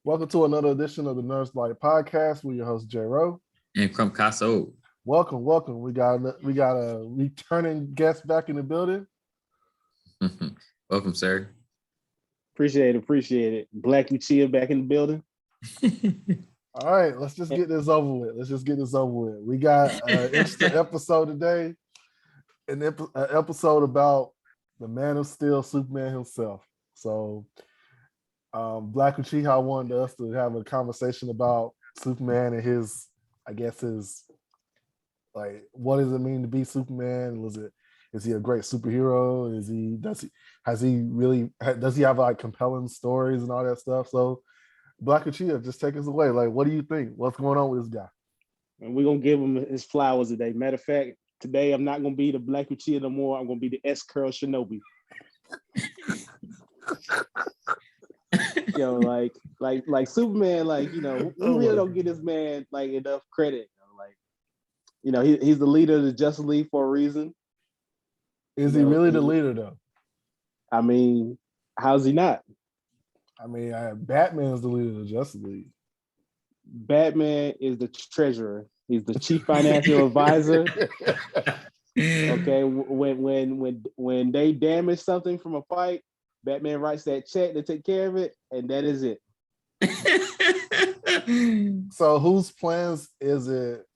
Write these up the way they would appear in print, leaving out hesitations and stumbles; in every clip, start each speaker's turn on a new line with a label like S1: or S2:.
S1: Welcome to another edition of the Nurse Light Podcast. We're your host, Jay-Row
S2: and Crump Casso.
S1: Welcome. We got a returning guest back in the building.
S2: Welcome, sir.
S3: Appreciate it. Black Uchiha back in the building.
S1: All right, let's just get this over with. We got an interesting episode today, an episode about the Man of Steel, Superman himself. So, Black Uchiha wanted us to have a conversation about Superman and his, like, what does it mean to be Superman? Is he a great superhero? Does he have like compelling stories and all that stuff? So, Black Uchiha, just take us away. Like, what do you think? What's going on with this guy?
S3: And we're gonna give him his flowers today. Matter of fact, today I'm not gonna be the Black Uchiha no more. I'm gonna be the S-Curl Shinobi. Yo, like Superman, we really don't get this man like enough credit. He's the leader of the Justice League for a reason.
S1: Is he really the leader though?
S3: I mean, how's he not?
S1: I mean, Batman's the leader of the Justice League.
S3: Batman is the treasurer. He's the chief financial advisor. Okay, when they damage something from a fight, Batman writes that check to take care of it, and that is it.
S1: So whose plans is it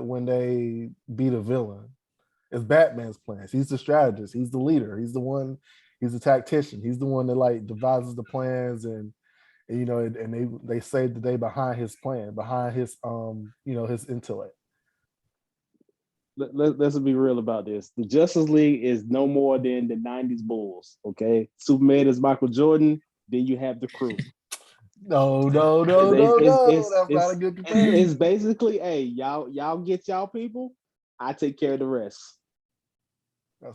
S1: when they beat a villain? It's Batman's plans. He's the strategist. He's the leader. He's the tactician. He's the one that like devises the plans and they save the day behind his plan, behind his his intellect.
S3: Let's be real about this. The Justice League is no more than the 90s Bulls, okay? Superman is Michael Jordan, then you have the crew.
S1: No. That's not a good comparison.
S3: It's basically, hey, y'all get y'all people, I take care of the rest.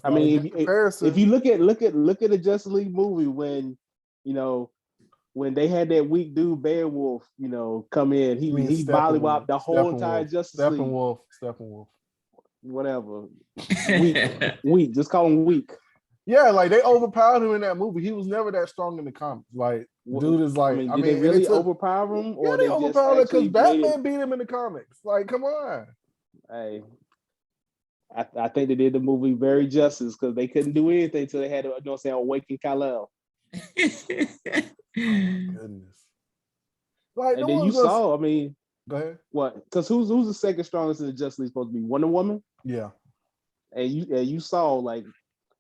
S3: I mean, if you look at the Justice League movie when they had that weak dude Beowulf, come in, he mollywopped the whole entire Justice League.
S1: Steppenwolf.
S3: Whatever. Weak. Just call him weak.
S1: Yeah, like they overpowered him in that movie. He was never that strong in the comics. Like, dude is like,
S3: did they really overpower him?
S1: Or they overpowered him because Batman beat him in the comics. Like, come on.
S3: Hey, I think they did the movie very justice because they couldn't do anything until they had to, awaken Kal-El.
S1: Goodness. Like,
S3: and then you saw,
S1: go ahead.
S3: What? Because who's the second strongest in the Justice League supposed to be? Wonder Woman?
S1: Yeah.
S3: And you saw like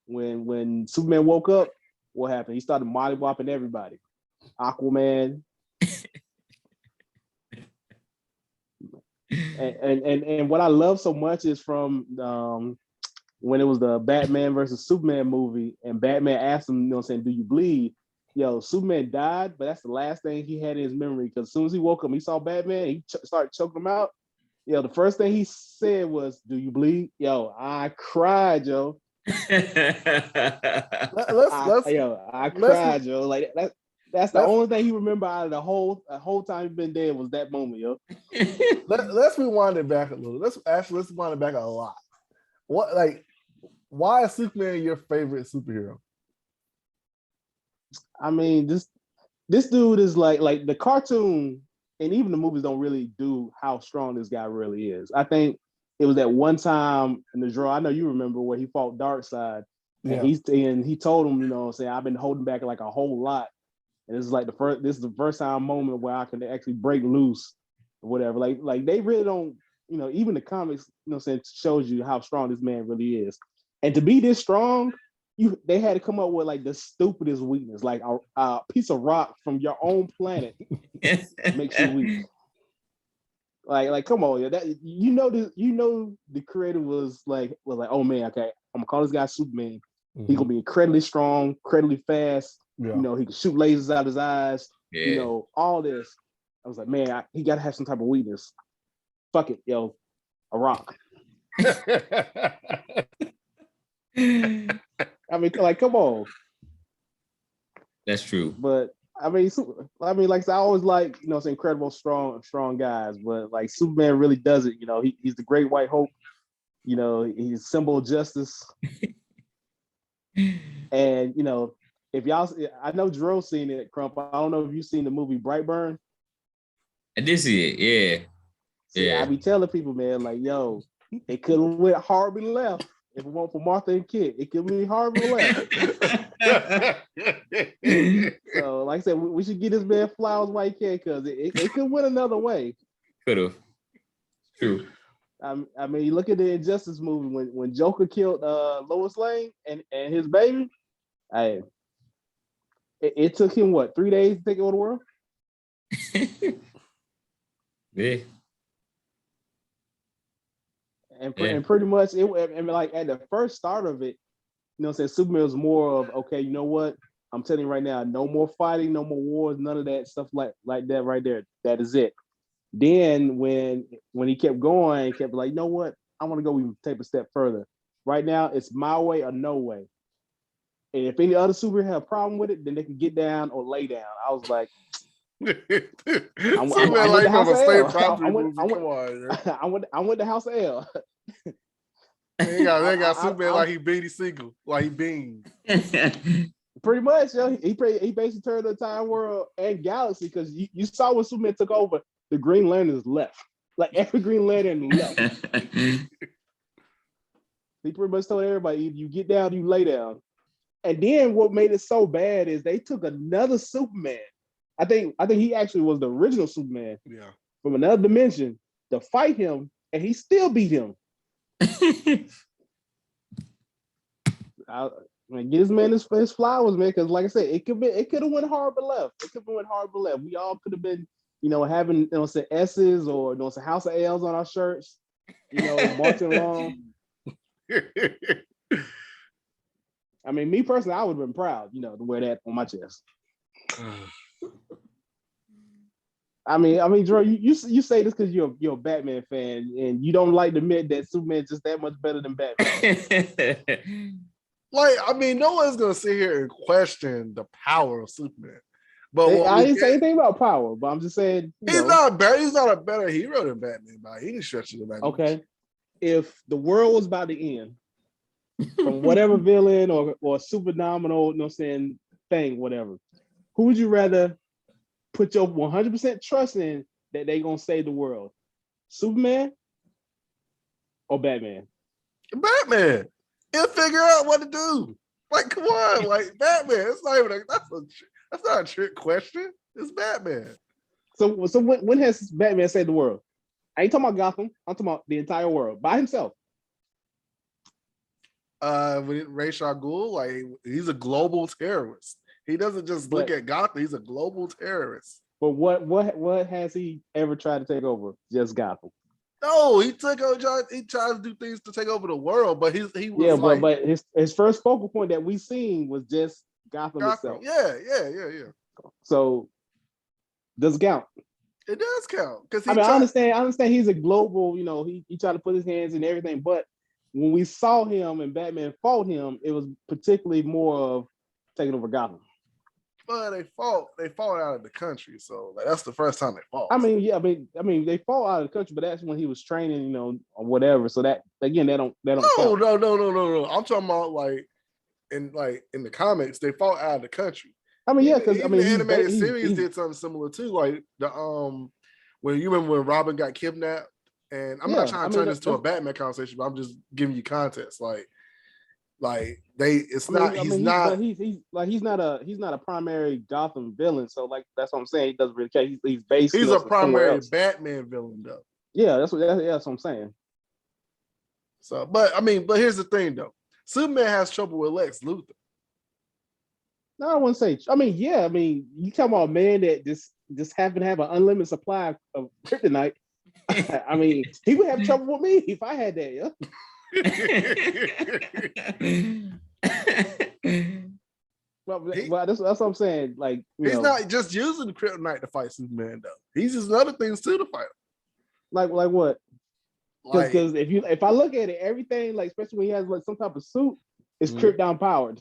S3: when Superman woke up, what happened? He started mollywopping everybody. Aquaman. and what I love so much is from when it was the Batman versus Superman movie, and Batman asked him, do you bleed? Yo, Superman died, but that's the last thing he had in his memory. Because as soon as he woke up, he saw Batman. He started choking him out. Yo, the first thing he said was, "Do you bleed?" Yo, I cried, yo. I cried, yo. Like that's the only thing he remember out of the whole time he's been dead was that moment, yo.
S1: Let's rewind it back a little. Let's rewind it back a lot. Why is Superman your favorite superhero?
S3: I mean, this dude is like the cartoon, and even the movies don't really do how strong this guy really is. I think it was that one time in the draw, I know you remember, where he fought Darkseid, and he told him, I've been holding back like a whole lot, and this is the first time moment where I can actually break loose, or whatever. Like they really don't, even the comics, shows you how strong this man really is, and to be this strong. They had to come up with like the stupidest weakness, like a piece of rock from your own planet makes you weak. Like come on, that the creator was like, oh man, okay, I'm gonna call this guy Superman. Mm-hmm. He's gonna be incredibly strong, incredibly fast. Yeah. He can shoot lasers out his eyes. Yeah. All this. I was like, man, he gotta have some type of weakness. Fuck it, yo, a rock. I mean, like, come on.
S2: That's true.
S3: But I mean, like I always like, it's incredible, strong guys. But like Superman really does it. He's the great white hope. He's a symbol of justice. And if y'all, I know Drew seen it, Crump. I don't know if you've seen the movie Brightburn.
S2: I did see it. Yeah.
S3: See, I
S2: Yeah.
S3: be telling people, man, like, yo, it could have went horribly left if it weren't for Martha and Kit. It could be horribly left. So, like I said, we should get this man flowers while he can, because it could went another way.
S2: Could have. True.
S3: I mean, you look at the Injustice movie when Joker killed Lois Lane and his baby. Hey, it took him what, 3 days to take over the world?
S2: Yeah.
S3: And pretty much and like at the first start of it, you know what I'm saying, Superman was more of, okay, you know what? I'm telling you right now, no more fighting, no more wars, none of that stuff like that right there. That is it. Then when he kept going, he kept like, you know what? I want to go even take a step further. Right now, it's my way or no way. And if any other superhero have a problem with it, then they can get down or lay down. I was like, I'm with the House of L. I went to House of L.
S1: They got Superman like he Beanie Siegel, like he Bean.
S3: Pretty much, yo. He basically turned the entire world and galaxy, because you saw when Superman took over, the Green Lanterns left. Like every Green Lantern left. He pretty much told everybody, either you get down, you lay down. And then what made it so bad is they took another Superman. I think he actually was the original Superman.
S1: Yeah.
S3: From another dimension to fight him, and he still beat him. Get this man his flowers, man, because like I said, it could have went hard but left. It could have went hard but left. We all could have been, having some S's or some House of L's on our shirts, marching along. I mean, me personally, I would have been proud, to wear that on my chest. I mean, Drew, you say this because you're a Batman fan and you don't like to admit that Superman's just that much better than Batman.
S1: Like, I mean, no one's gonna sit here and question the power of Superman. But
S3: I didn't say anything about power, but I'm just saying
S1: he's not better. He's not a better hero than Batman by any stretch of the imagination.
S3: Okay, if the world was about to end from whatever villain or super nominal, thing, whatever, who would you rather put your 100% trust in that they gonna save the world? Superman or Batman?
S1: Batman. He'll figure out what to do. Like, come on, like Batman. It's not even that's not a trick question. It's Batman.
S3: So when has Batman saved the world? I ain't talking about Gotham. I'm talking about the entire world by himself.
S1: Ra's al Ghul, like he's a global terrorist. He doesn't just look at Gotham. He's a global terrorist.
S3: But what has he ever tried to take over? Just Gotham.
S1: No, he took over. He tried to do things to take over the world, but he was
S3: but his first focal point that we seen was just Gotham itself.
S1: Yeah.
S3: So does it count?
S1: It does count because
S3: I understand he's a global. He tried to put his hands in everything, but when we saw him and Batman fought him, it was particularly more of taking over Gotham.
S1: But they fought out of the country, so that's the first time they fought.
S3: I mean, they fought out of the country, but that's when he was training, or whatever. So that again, they don't.
S1: No. I'm talking about like in the comics, they fought out of the country.
S3: I mean, yeah, because
S1: the animated series did something similar too, like the when you remember when Robin got kidnapped, and I'm not trying to turn this to a Batman conversation, but I'm just giving you context, he's not
S3: a primary Gotham villain, so like that's what I'm saying. He doesn't really care. He's based.
S1: He's a primary Batman villain, though.
S3: Yeah, that's what I'm saying.
S1: So, but here's the thing, though. Superman has trouble with Lex Luthor.
S3: No, I wouldn't say. You talking about a man that just happen to have an unlimited supply of kryptonite. I mean, he would have trouble with me if I had that, yeah. Well, that's what I'm saying. Like,
S1: he's not just using the kryptonite to fight Superman, though. He's using other things too to fight him.
S3: Like what? Because if I look at it, everything, like especially when he has like some type of suit, is krypton powered.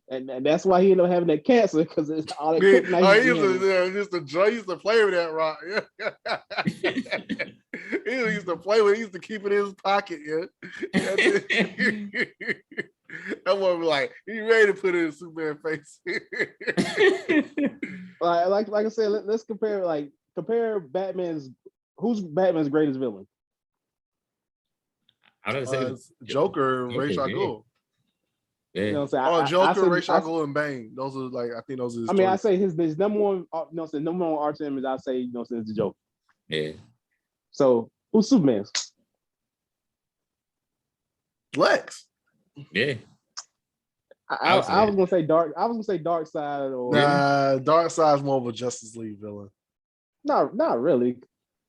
S3: And that's why he ended up having that cancer, because it's all that kryptonite.
S1: He used to play with that rock. He used to play with. He used to keep it in his pocket. Yeah. That one was like, he ready to put it in Superman face.
S3: like I said, let's compare Batman's. Who's Batman's greatest villain?
S2: I don't say
S1: Joker, Ra's al Ghul.
S2: Yeah.
S3: You know what I'm saying?
S1: Joker, Ra's al Ghul, and Bane. Those are like, I think those are his
S3: I say his number one, number one arch enemy. I say, it's the Joker.
S2: Yeah.
S3: So who's Superman?
S1: Lex.
S2: Yeah.
S3: I was gonna say Dark. I was gonna say Dark Side or
S1: Dark Side's more of a Justice League villain.
S3: Not really,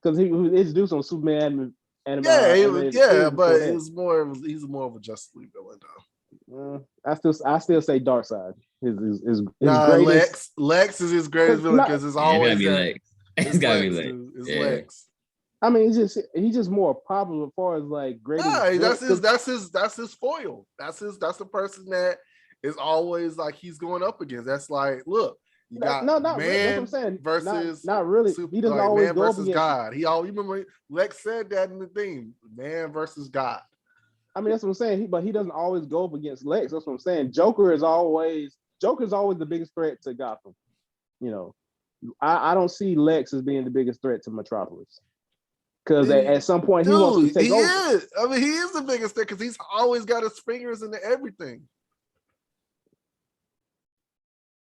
S3: because he was introduced on Superman.
S1: But he's more of a Justice League villain though.
S3: I still say Dark Side. His
S1: greatest. Lex is his greatest villain because it's always
S2: Lex. It's gotta be Lex.
S1: It's Lex.
S3: I mean, he's just more popular as far as like greatest.
S1: That's his foil. That's the person that is always like he's going up against. That's like, look, you got man
S3: that's what I'm saying.
S1: Versus
S3: not really. He doesn't always
S1: man
S3: go
S1: versus
S3: up against
S1: God. He always remember Lex said that in the theme, man versus God.
S3: I mean, that's what I'm saying. But he doesn't always go up against Lex. That's what I'm saying. Joker is always the biggest threat to Gotham. I don't see Lex as being the biggest threat to Metropolis. Because at some point he wants to take over.
S1: Is. I mean, he is the biggest threat because he's always got his fingers into everything.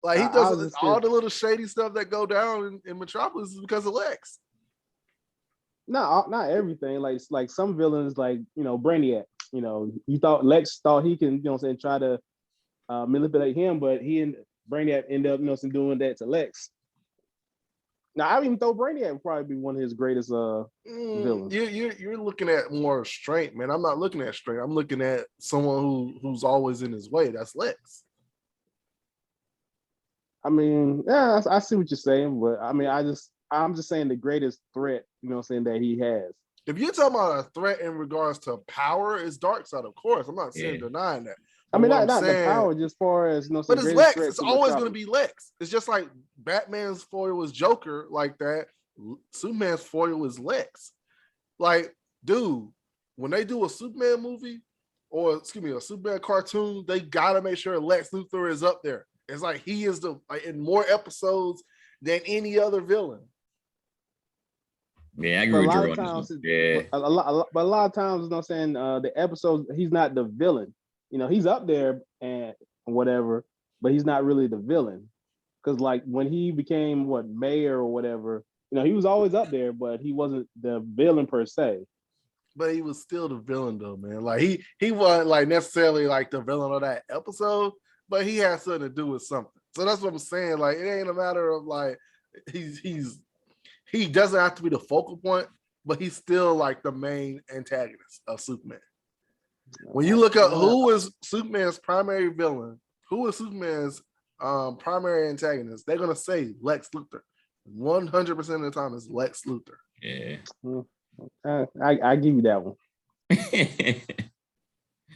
S1: Like he does all the little shady stuff that go down in Metropolis is because of Lex.
S3: Not everything. Like some villains, like Brainiac. Lex thought he can, try to manipulate him, but he and Brainiac end up, doing that to Lex. Now I would even throw Brainiac would probably be one of his greatest villains.
S1: You're looking at more strength, man. I'm not looking at strength. I'm looking at someone who's always in his way. That's Lex.
S3: I mean, yeah, I see what you're saying, but I mean, I'm just saying the greatest threat, that he has.
S1: If you're talking about a threat in regards to power, it's Darkseid, of course. I'm not saying denying that.
S3: I mean, not the power, just as far as
S1: but it's Lex. It's always going to be Lex. It's just like Batman's foil was Joker, like that. Superman's foil is Lex. Like, dude, when they do a Superman movie, or a Superman cartoon, they gotta make sure Lex Luthor is up there. It's like he is in more episodes than any other villain.
S2: Yeah, I agree with you on this one. Yeah.
S3: But a lot of times, the episodes, he's not the villain. He's up there and whatever, but he's not really the villain. Because like when he became mayor or whatever, he was always up there, but he wasn't the villain per se.
S1: But he was still the villain though, man. Like he wasn't like necessarily like the villain of that episode, but he had something to do with something. So that's what I'm saying. Like it ain't a matter of like he doesn't have to be the focal point, but he's still like the main antagonist of Superman. When you look up who is Superman's primary villain, who is Superman's primary antagonist, they're gonna say Lex Luthor. 100% of the time, it's Lex Luthor.
S2: Yeah,
S3: I give you that one.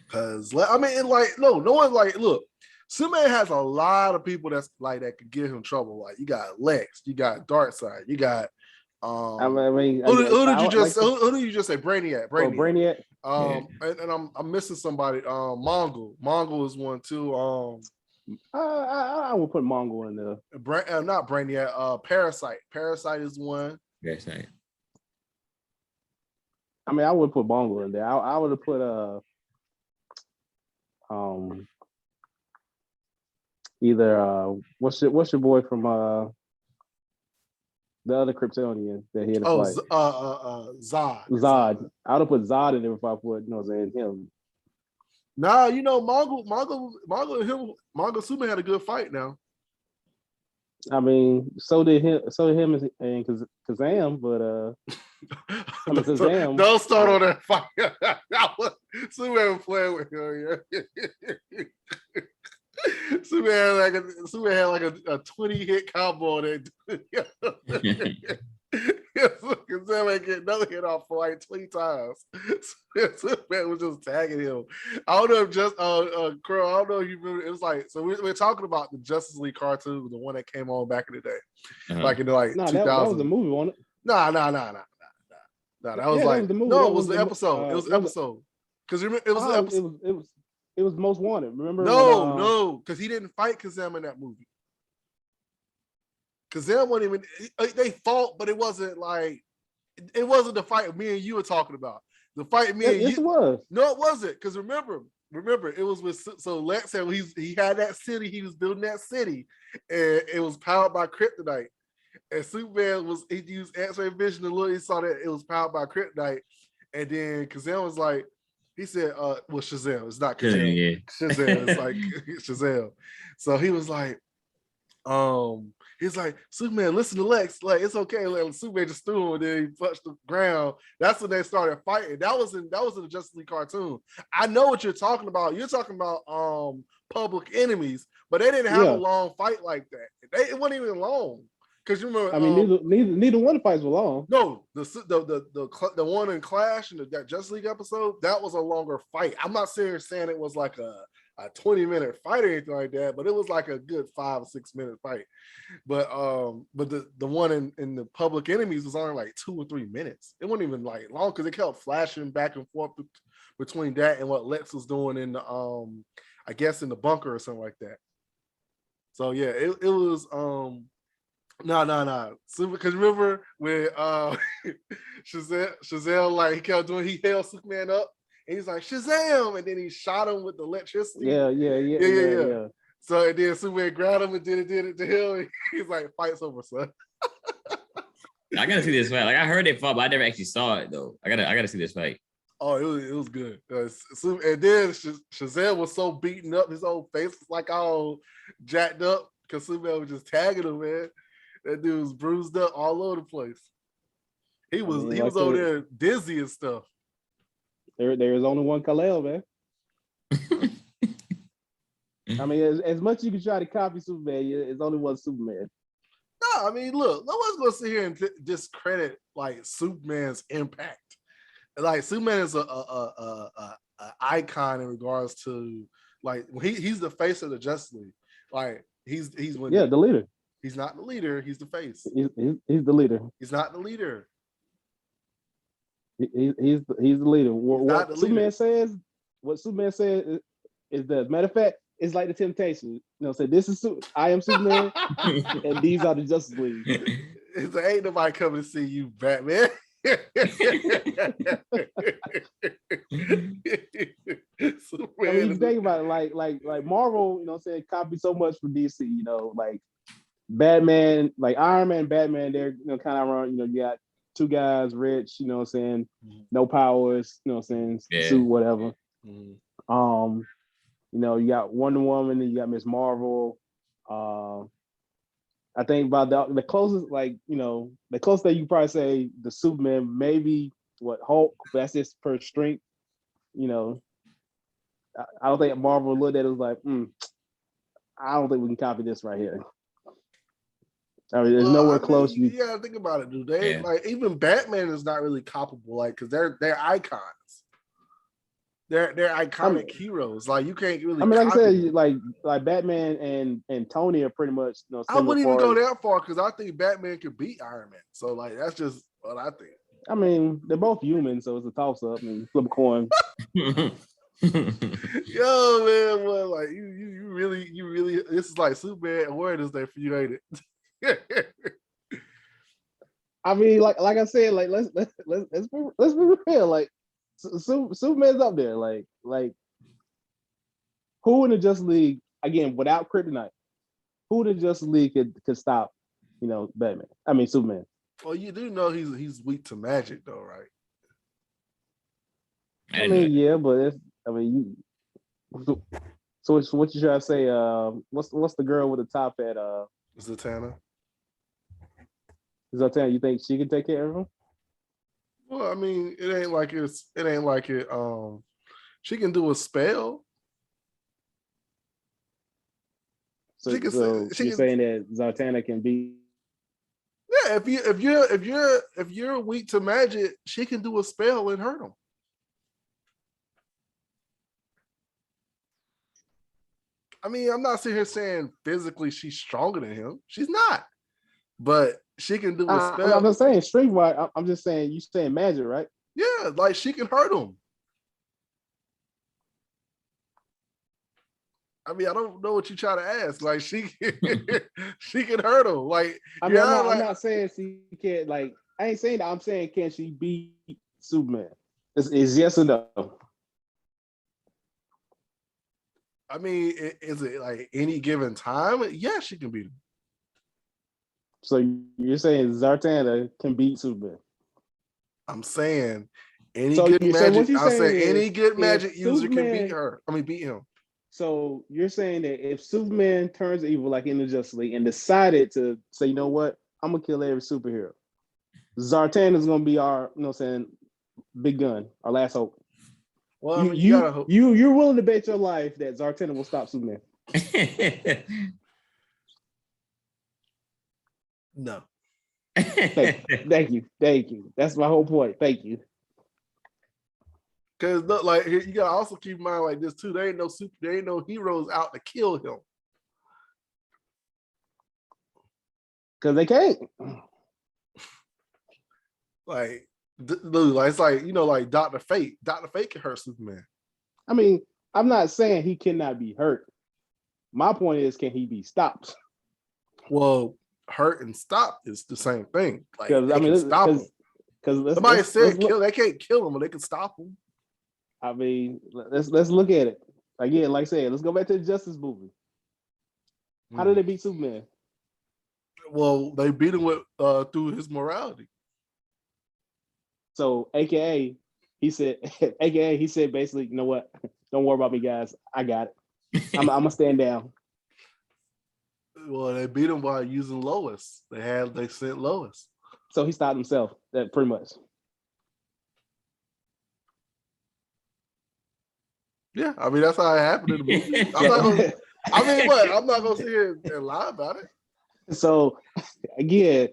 S1: Because I mean, no one's like, look, Superman has a lot of people that's like that could give him trouble. Like you got Lex, you got Darkseid, you got who did you just say? Brainiac.
S3: Brainiac.
S1: And I'm missing somebody. Mongol is one too.
S3: I will put Mongol in there.
S1: Not Brainiac. Parasite. Parasite is one.
S2: Parasite.
S3: I mean, I would put Mongol in there. I would have put either what's your boy from the other Kryptonian that he had to fight?
S1: Zod.
S3: Zod. I would have put Zod in there if I put him.
S1: Nah, Mongol Superman had a good fight now.
S3: I mean, so did him and Kazam, but Kazam.
S1: Don't start on that fight. Superman playing with him. Yeah. Superman had like a 20 hit combo that Kazam ain't getting another hit off for like 20 times. Superman was just tagging him. I don't know if Crow, I don't know if you remember. It was like, so we're talking about the Justice League cartoon, the one that came on back in the day. Like in the 2000s.
S3: That was a movie, wasn't it?
S1: Nah. No, that was
S3: that
S1: like
S3: was the movie.
S1: no,
S3: That
S1: it was
S3: was
S1: the episode. It was the episode. Because remember, it was the episode.
S3: It was Most Wanted. Remember?
S1: No, because he didn't fight Kazam in that movie. Kazam wasn't even. They fought, but it wasn't like it wasn't the fight me and you were talking about. The fight me and you.
S3: Yes, it was.
S1: No, it wasn't. Because remember, it was with Lex said he had that city. He was building that city, and it was powered by kryptonite. And Superman he used X-ray vision to look. He saw that it was powered by kryptonite, and then Kazam was like, he said, "Well, Shazam. It's not Kazam.
S2: Yeah.
S1: Shazam. It's like Shazam." So he was like, he's like, Superman, listen to Lex. Like, it's okay. Like, Superman just threw him and then he punched the ground. That's when they started fighting. That was in the Justice League cartoon. I know what you're talking about. You're talking about Public Enemies, but they didn't have a long fight like that. It wasn't even long. Because you remember,
S3: I mean, neither one of the fights were long.
S1: No, the one in Clash and that Justice League episode, that was a longer fight. I'm not saying it was like a 20-minute fight or anything like that, but it was like a good 5 or 6 minute fight. But the one in the Public Enemies was only like 2 or 3 minutes. It wasn't even like long because it kept flashing back and forth between that and what Lex was doing in the I guess in the bunker or something like that. So yeah, it was No. Because remember when Shazam like he kept doing, he held Superman up and he's like Shazam, and then he shot him with the electricity. Yeah. So and then Superman grabbed him and did it to him. And he's like, fight's over, son.
S2: I gotta see this fight. Like I heard it fought, but I never actually saw it though. I gotta see this fight.
S1: Oh, it was good. And then Shazam was so beaten up, his whole face was like all jacked up because Superman was just tagging him, man. That dude was bruised up all over the place. He was over there dizzy and stuff.
S3: There is only one Kal-El, man. I mean, as much as you can try to copy Superman, it's only one Superman.
S1: No, I mean, look, no one's gonna sit here and discredit like Superman's impact. Like Superman is a icon in regards to like he's the face of the Justice League. Like he's the
S3: leader.
S1: He's not the leader. He's the face.
S3: He's the leader.
S1: He's not the leader.
S3: He's the leader. What Superman says is the matter of fact, it's like the Temptations. You know, say this is I am Superman, and these are the Justice League.
S1: It's like, ain't nobody coming to see you, Batman. I
S3: mean, you think about it, like Marvel, you know, saying copy so much from DC. You know, like Batman, like Iron Man, Batman, they're kind of around, you got two guys rich, saying, no powers, saying, suit, whatever. Mm-hmm. You got Wonder Woman and you got Miss Marvel. I think about the closest, the closest that you probably say the Superman, maybe Hulk, but that's just per strength. I don't think Marvel looked at it was like, I don't think we can copy this right here. I mean, there's nowhere close.
S1: Yeah, think about it, dude. Like even Batman is not really copyable, like because they're icons. They're iconic heroes. Like you can't really.
S3: I mean, like I said, like Batman and Tony are pretty much.
S1: I wouldn't even go that far because I think Batman could beat Iron Man. So like that's just what I think.
S3: I mean, they're both human, so it's a toss up and flip a coin.
S1: Yo, man, well, like you really, this is like Superman Awareness Day for you, ain't it?
S3: I mean, like I said, like let's be real. Like Superman's up there. Like who in the Justice League again without Kryptonite? Who in the Justice League could stop? Batman. I mean Superman.
S1: Well, you do know he's weak to magic, though, right?
S3: I mean, yeah, but So what you try to say? What's the girl with the top hat?
S1: Zatanna.
S3: Zatanna, you think she can take care of him?
S1: Well, I mean, it ain't like it. She can do a spell.
S3: So you're saying that Zatanna can be?
S1: Yeah, if you're weak to magic, she can do a spell and hurt him. I mean, I'm not sitting here saying physically she's stronger than him. She's not. But She can do a
S3: I'm
S1: spell.
S3: not saying streetwise. I'm just saying you saying magic, right?
S1: Yeah, like she can hurt him. I mean, I don't know what you try to ask. Like she she can hurt him. Like
S3: I'm not saying she can't. Like I ain't saying that. I'm saying can she beat Superman? Is yes or no?
S1: I mean, is it like any given time? Yeah, she can beat him.
S3: So you're saying Zartana can beat Superman?
S1: I'm saying any
S3: So
S1: good
S3: so what
S1: magic.
S3: you
S1: I'm
S3: saying
S1: saying any
S3: is
S1: good magic
S3: if
S1: user can beat
S3: Superman,
S1: her. I mean, beat him.
S3: So you're saying that if Superman turns evil like in the Justice League and decided to say, you know what, I'm gonna kill every superhero, Zartan is gonna be our, you know, what I'm saying, big gun, our last hope.
S1: Well, I mean, you gotta hope.
S3: You're willing to bet your life that Zartan will stop Superman?
S1: No.
S3: Thank you. That's my whole point. Thank you.
S1: Because look, like you gotta also keep in mind like this too. There ain't no heroes out to kill him.
S3: Because they can't.
S1: Like, it's like, you know, like Dr. Fate. Dr. Fate can hurt Superman.
S3: I mean, I'm not saying he cannot be hurt. My point is, can he be stopped?
S1: Well, hurt and stop is the same thing. Like, they
S3: I mean,
S1: can stop him.
S3: Because
S1: Somebody said kill. They can't kill him, but they can stop him.
S3: I mean, let's look at it again. Like I said, let's go back to the Justice movie. How did they beat Superman?
S1: Well, they beat him with through his morality.
S3: So, AKA, he said basically, you know what? Don't worry about me, guys. I got it. I'm gonna stand down.
S1: Well, they beat him by using Lois. They sent Lois.
S3: So he stopped himself. That pretty much.
S1: Yeah, I mean that's how it happened in the movie. I'm not gonna sit here and lie about it.
S3: So again,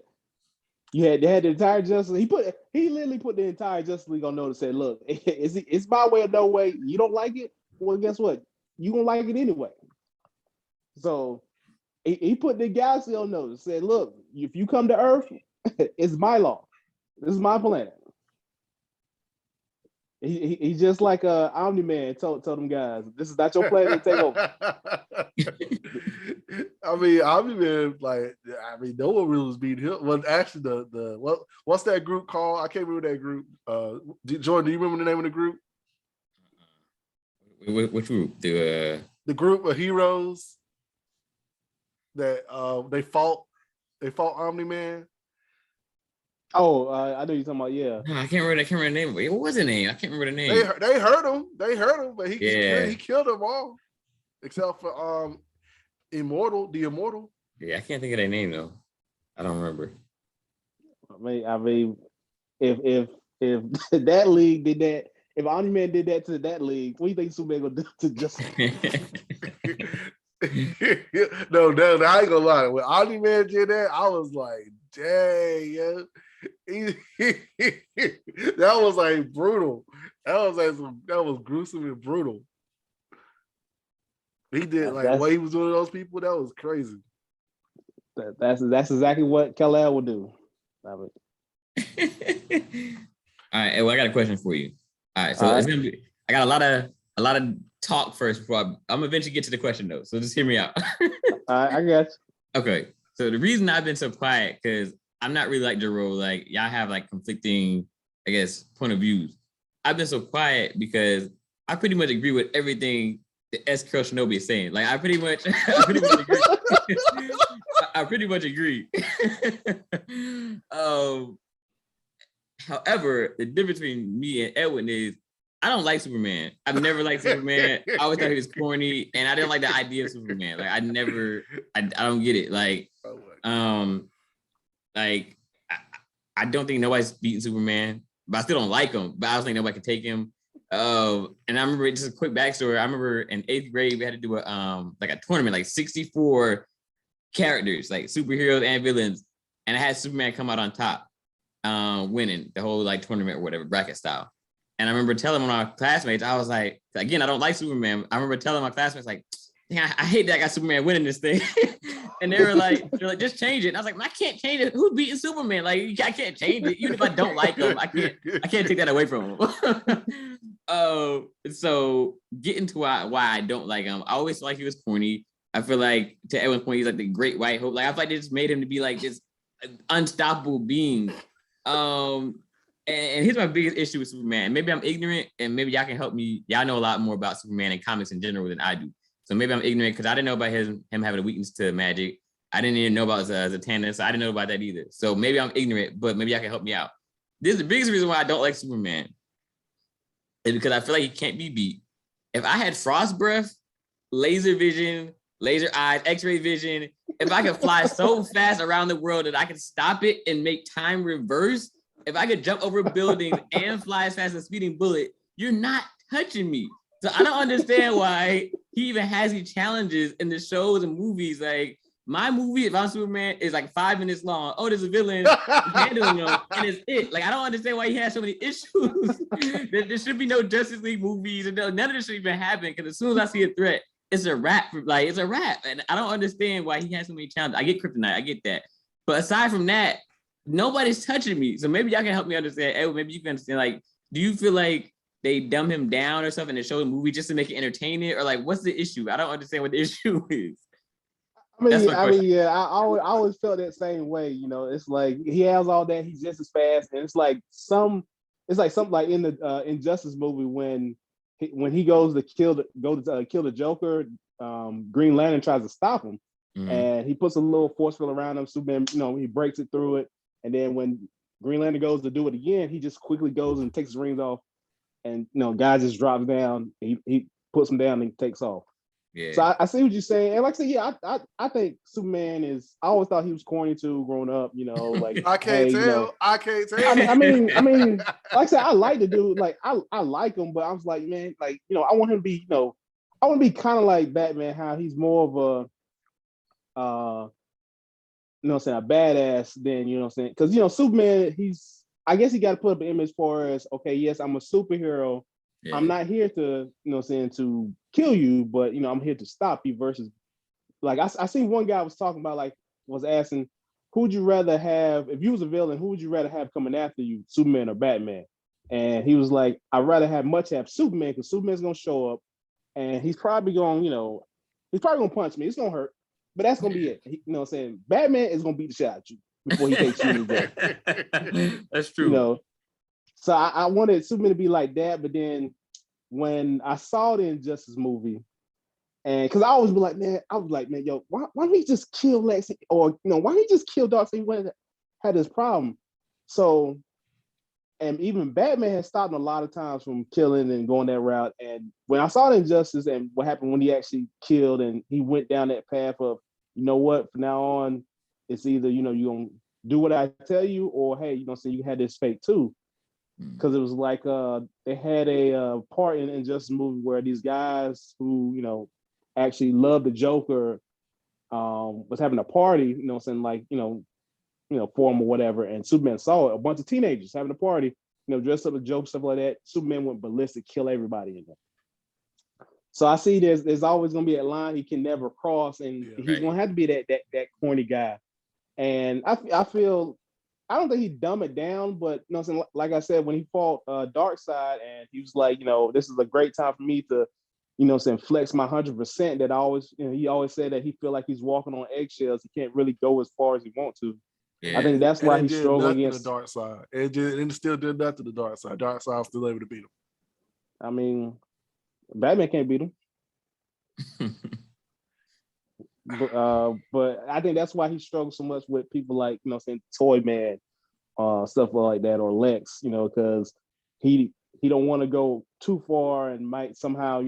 S3: they had the entire Justice League. He literally put the entire Justice League on notice. Said, "Look, it's my way or no way. You don't like it? Well, guess what? You gonna like it anyway." So he put the galaxy on notice. Said, "Look, if you come to Earth, it's my law. This is my planet." He just like Omni-Man told them guys, "This is not your planet. Take over."
S1: I mean, Omni-Man, no one really was beating him. Well, actually, what's that group called? I can't remember that group. Jordan, do you remember the name of the group?
S2: Which group? The
S1: group of heroes that they fought Omni-Man.
S3: Oh, I know you're talking about, yeah.
S2: No, I can't remember the name. What was the name? I can't remember the name.
S1: They hurt him, but he killed them all, except for the Immortal.
S2: Yeah, I can't think of their name though. I don't remember.
S3: I mean, if that league did that, if Omni-Man did that to that league, what do you think Superman gonna do to Justice?
S1: No, I ain't gonna lie. When Omni-Man did that, I was like, dang, yo. That was like brutal. That was gruesome and brutal. He did what he was doing to those people. That was crazy.
S3: That's exactly what Kal-El would do.
S2: All right, well, I got a question for you. All right, so it's gonna be. I got a lot of talk first before I'm gonna eventually get to the question though. So just hear me out.
S3: I got you.
S2: Okay, so the reason I've been so quiet because I'm not really like Jay-Row. Like y'all have like conflicting, I guess, point of views. I've been so quiet because I pretty much agree with everything the S. Curl Shinobi is saying. Like I pretty much agree. I pretty much agree. However, the difference between me and Edwin is I don't like Superman. I've never liked Superman. I always thought he was corny, and I didn't like the idea of Superman. Like I don't get it. I don't think nobody's beating Superman, but I still don't like him. But I don't think nobody can take him. And I remember just a quick backstory. I remember in 8th grade we had to do a tournament, like 64 characters, like superheroes and villains, and I had Superman come out on top, winning the whole like tournament or whatever, bracket style. And I remember telling one of my classmates, I was like, again, I don't like Superman. I remember telling my classmates, like, I hate that I got Superman winning this thing. And they're like, just change it. And I was like, I can't change it. Who's beating Superman? Like, I can't change it. Even if I don't like him, I can't take that away from him. So getting to why I don't like him, I always felt like he was corny. I feel like to everyone's point, he's like the great white hope. Like I feel like they just made him to be like this unstoppable being. And here's my biggest issue with Superman. Maybe I'm ignorant, and maybe y'all can help me. Y'all know a lot more about Superman and comics in general than I do. So maybe I'm ignorant because I didn't know about him having a weakness to magic. I didn't even know about Zatanna, so I didn't know about that either. So maybe I'm ignorant, but maybe y'all can help me out. This is the biggest reason why I don't like Superman. Is because I feel like he can't be beat. If I had frost breath, laser vision, laser eyes, X-ray vision, if I could fly so fast around the world that I could stop it and make time reverse, if I could jump over buildings and fly as fast as a speeding bullet, you're not touching me. So I don't understand why he even has these challenges in the shows and movies. Like my movie, if I'm Superman, is like 5 minutes long. Oh, there's a villain handling him, and it's it. Like I don't understand why he has so many issues. there should be no Justice League movies, and none of this should even happen. Because as soon as I see a threat, it's a wrap. Like it's a wrap, and I don't understand why he has so many challenges. I get kryptonite, I get that, but aside from that, nobody's touching me. So maybe y'all can help me understand. Hey, maybe you can understand. Like, do you feel like they dumb him down or something and show the movie just to make it entertaining, or like what's the issue? I don't understand what the issue is.
S3: Yeah, I always felt that same way. You know, it's like he has all that, he's just as fast, and it's like something like in the Injustice movie when he goes to kill the Joker, Green Lantern tries to stop him, and he puts a little force field around him. Superman, he breaks it through it, and then when Green Lantern goes to do it again, he just quickly goes and takes his rings off, and guy just drops down. He puts him down and takes off. Yeah. So I see what you're saying, and like I said, yeah, I think Superman is. I always thought he was corny too, growing up. Like
S1: I can't tell. I can't tell.
S3: I mean, like I said, I like the dude. Like I like him, but I was like, man, like I want him to be, I want to be kind of like Batman, how he's more of a, a badass than because Superman, I guess he got to put up an image for us. Okay, yes, I'm a superhero. Yeah. I'm not here to, to kill you, but I'm here to stop you. Versus, like I seen one guy was talking about, was asking, who would you rather have if you was a villain? Who would you rather have coming after you, Superman or Batman? And he was like, I'd rather have Superman because Superman's gonna show up, and he's probably gonna, punch me. It's gonna hurt, but that's gonna be it. Batman is gonna beat the shit out of you before he takes you to
S2: That's true.
S3: So I wanted Superman to be like that, but then when I saw the Injustice movie, and because I always be like, man, yo, why don't he just kill Lex, or why don't he just kill Darkseid when had this problem? So, and even Batman has stopped him a lot of times from killing and going that route. And when I saw the Injustice and what happened when he actually killed and he went down that path of, from now on, it's either you're gonna do what I tell you, or hey, so you had this fate too. Because it was like they had a part in Injustice movie where these guys who actually loved the Joker was having a party, for him or whatever, and Superman saw it, a bunch of teenagers having a party, dressed up as Joker, stuff like that. Superman went ballistic, kill everybody in there. So I see there's always gonna be a line he can never cross, and he's gonna have to be that corny guy. And I feel. I don't think he dumb it down, but like I said, when he fought Darkseid, and he was like, this is a great time for me to, flex my 100%. That I always, he always said that he feel like he's walking on eggshells. He can't really go as far as he wants to. Yeah. I think that's why he struggled against
S1: the Darkseid. It still did nothing to Darkseid. Darkseid was still able to beat him.
S3: I mean, Batman can't beat him. But I think that's why he struggles so much with people like Toy Man, stuff like that, or Lex, because he don't want to go too far and might somehow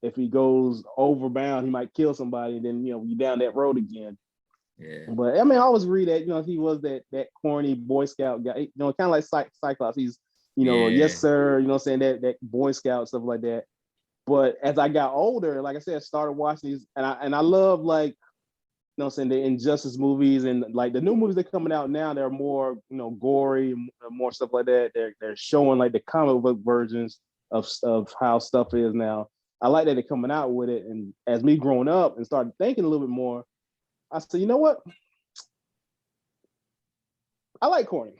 S3: if he goes overbound he might kill somebody, and then you down that road again. Yeah. But I mean, I always read that he was that corny Boy Scout guy, kind of like Cyclops. He's yes sir, that Boy Scout, stuff like that. But as I got older, like I said, I started watching these, and I love the Injustice movies, and like the new movies that are coming out now, they're more gory, more stuff like that. They're showing like the comic book versions of how stuff is now. I like that they're coming out with it, and as me growing up and started thinking a little bit more, I said, you know what? I like Corny.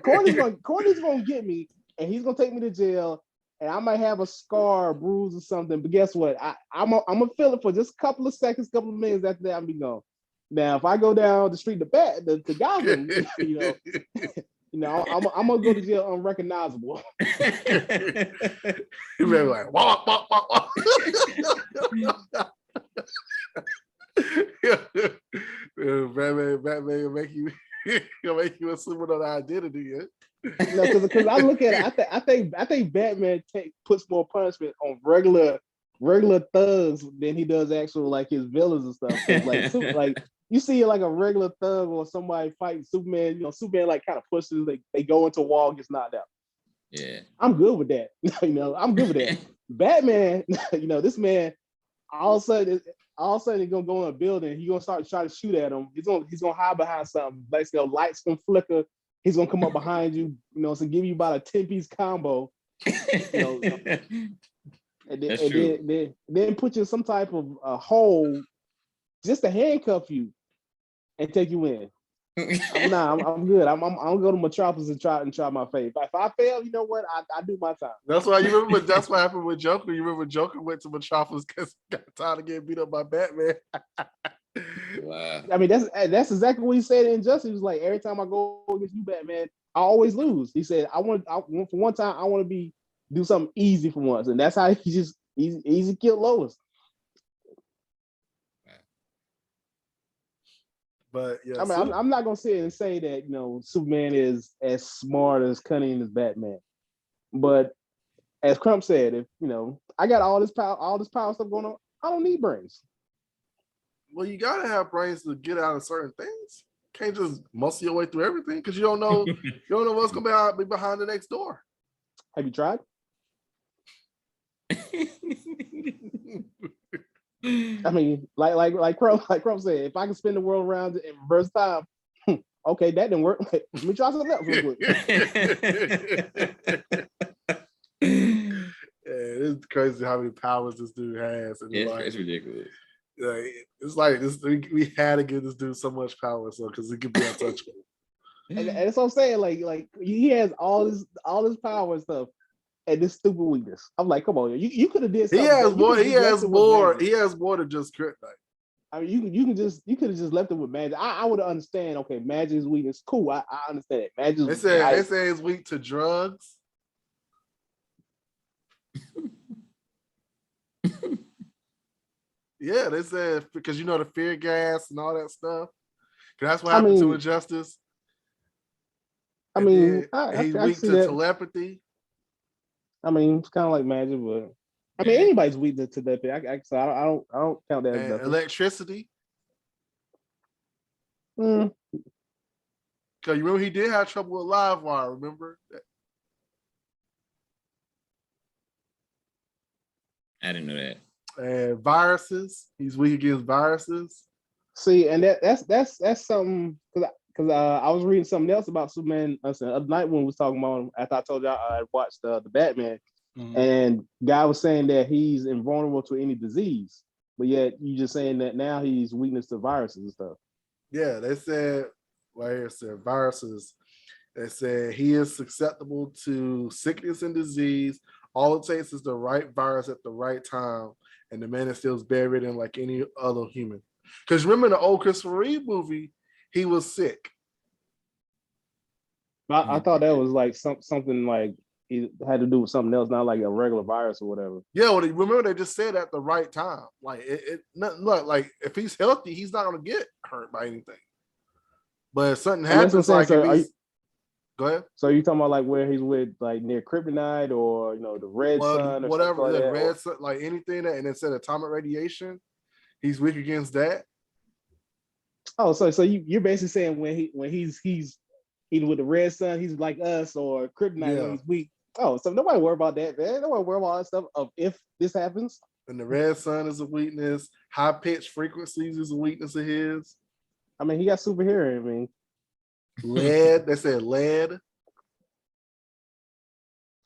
S3: Corny's gonna get me, and he's gonna take me to jail, and I might have a scar, or bruise, or something. But guess what? I'm gonna feel it for just a couple of seconds, couple of minutes. After that, I'm be gone. Now, if I go down the street to Gotham, I'm gonna go to jail unrecognizable.
S1: You better like walk. Batman make you assume another identity.
S3: Because I look at it, I think Batman puts more punishment on regular thugs than he does actual like his villains and stuff. Like you see like a regular thug or somebody fighting Superman, Superman like kind of pushes, they go into a wall, gets knocked out.
S2: Yeah,
S3: I'm good with that. I'm good with that. Batman, this man, all of a sudden he's gonna go in a building. He's gonna start trying to shoot at him. He's gonna hide behind something. Like lights gonna flicker. He's gonna come up behind you, so give you about a 10-piece combo. And then put you in some type of hole just to handcuff you and take you in. I'm good. I'm gonna go to Metropolis and try my fate. If I fail, you know what? I do my time.
S1: That's why you remember. That's what happened with Joker. You remember Joker went to Metropolis because he got tired of getting beat up by Batman.
S2: Wow.
S3: I mean, that's exactly what he said in Injustice. He was like, every time I go against you, Batman, I always lose. He said, for one time, I want to do something easy for once, and that's how he just easy killed Lois.
S1: But yeah,
S3: I mean, I'm not gonna sit and say that Superman is as smart, as cunning as Batman, but as Crump said, if I got all this power stuff going on, I don't need brains.
S1: Well, you gotta have brains to get out of certain things. You can't just muscle your way through everything because you don't know what's gonna be behind the next door.
S3: Have you tried? I mean, like Crump said, if I can spin the world around in reverse time, okay, that didn't work. Let me try something else real quick.
S1: Yeah, it's crazy how many powers this dude has. And
S2: it's ridiculous.
S1: It's like this. We had to give this dude so much power, because he could be untouchable.
S3: And that's what I'm saying. Like he has all this power and stuff, and this stupid weakness. I'm like, come on, you could have did something.
S1: He has more than just kryptonite.
S3: I mean, you could have just left it with magic. I would have understand. Okay, magic is weakness. Cool, I understand it. Magic.
S1: They say it's weak to drugs. Yeah, they said because the fear gas and all that stuff. That's what happened to Injustice.
S3: I mean,
S1: he's weak to telepathy.
S3: I mean, it's kind of like magic, but I mean, anybody's weak to telepathy. I don't count that as nothing.
S1: Electricity.
S3: Because
S1: you remember he did have trouble with live wire. Remember?
S2: I didn't know that.
S1: And viruses. He's weak against viruses.
S3: See, and that's something because I was reading something else about Superman. The other night when we was talking about him, after I told y'all I watched the Batman, and guy was saying that he's invulnerable to any disease, but yet you just saying that now he's weakness to viruses and stuff.
S1: Yeah, they said right here, said viruses. They said he is susceptible to sickness and disease. All it takes is the right virus at the right time, and the man is still bedridden like any other human. Because remember the old Christopher Reeve movie, he was sick.
S3: I thought that was like something like it had to do with something else, not like a regular virus or whatever.
S1: Yeah, well, remember they just said at the right time. Like like if he's healthy, he's not gonna get hurt by anything. But if something happens, like go ahead.
S3: So you talking about like where he's with like near kryptonite or the red sun or
S1: whatever,
S3: like
S1: the red sun, like anything that, and it said atomic radiation, he's weak against that.
S3: Oh, so you're basically saying when he's either with the red sun, he's like us, or kryptonite when he's weak. Oh, so nobody worry about that, man. Nobody worry about all that stuff of if this happens.
S1: And the red sun is a weakness. High pitched frequencies is a weakness of his.
S3: I mean, he got super hearing. I mean,
S1: lead. They said lead.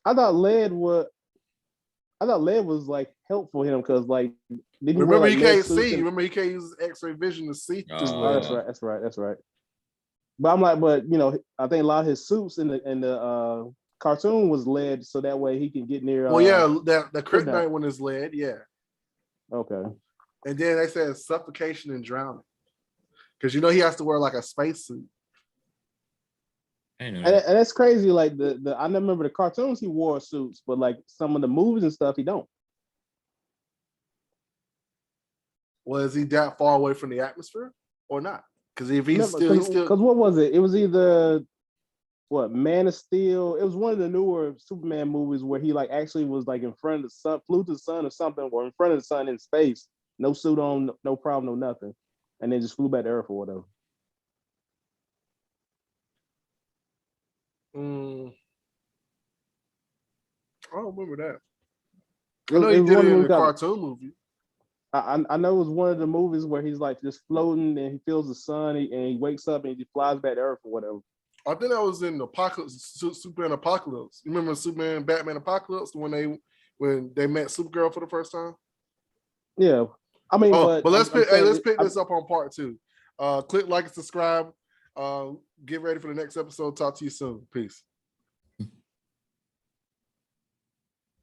S3: I thought lead would. I thought lead was like helpful him because like didn't he wear,
S1: Remember,
S3: like,
S1: he
S3: lead
S1: can't
S3: suits
S1: see.
S3: and-
S1: Remember, he can't use his X-ray vision to see through
S2: Oh.
S3: Oh,
S1: lead.
S3: that's right. But I'm like, but you know, I think a lot of his suits in the cartoon was lead, so that way he can get near.
S1: Well, yeah, the
S3: Kryptonite.
S1: kryptonite one is lead, yeah.
S3: Okay.
S1: And then they said suffocation and drowning, because you know he has to wear like a spacesuit.
S2: I didn't know
S3: And,
S2: that.
S3: and that's crazy. Like the I remember the cartoons he wore suits, but like some of the movies and stuff he don't.
S1: Was he that far away from the atmosphere or not? Because if he's still,
S3: Because what was it? It was either what Man of Steel. It was one of the newer Superman movies where he like actually was like in front of the sun, flew to the sun or something, or in front of the sun in space, no suit on, no problem, no nothing, and then just flew back to Earth or whatever.
S1: I don't remember that.
S3: It,
S1: I know
S3: it
S1: he
S3: was
S1: did
S3: one
S1: it
S3: of
S1: in
S3: them
S1: the
S3: kind of-
S1: cartoon movie.
S3: I know it was one of the movies where he's like just floating and he feels the sun and he wakes up and he flies back to Earth or whatever.
S1: I think that was in the Apocalypse, Superman Apocalypse. You remember Superman, Batman Apocalypse when they met Supergirl for the first time?
S3: Yeah, I mean,
S1: but let's
S3: I'm saying
S1: let's pick this up on part 2. Click like and subscribe. Get ready for the next episode. Talk to you soon. Peace.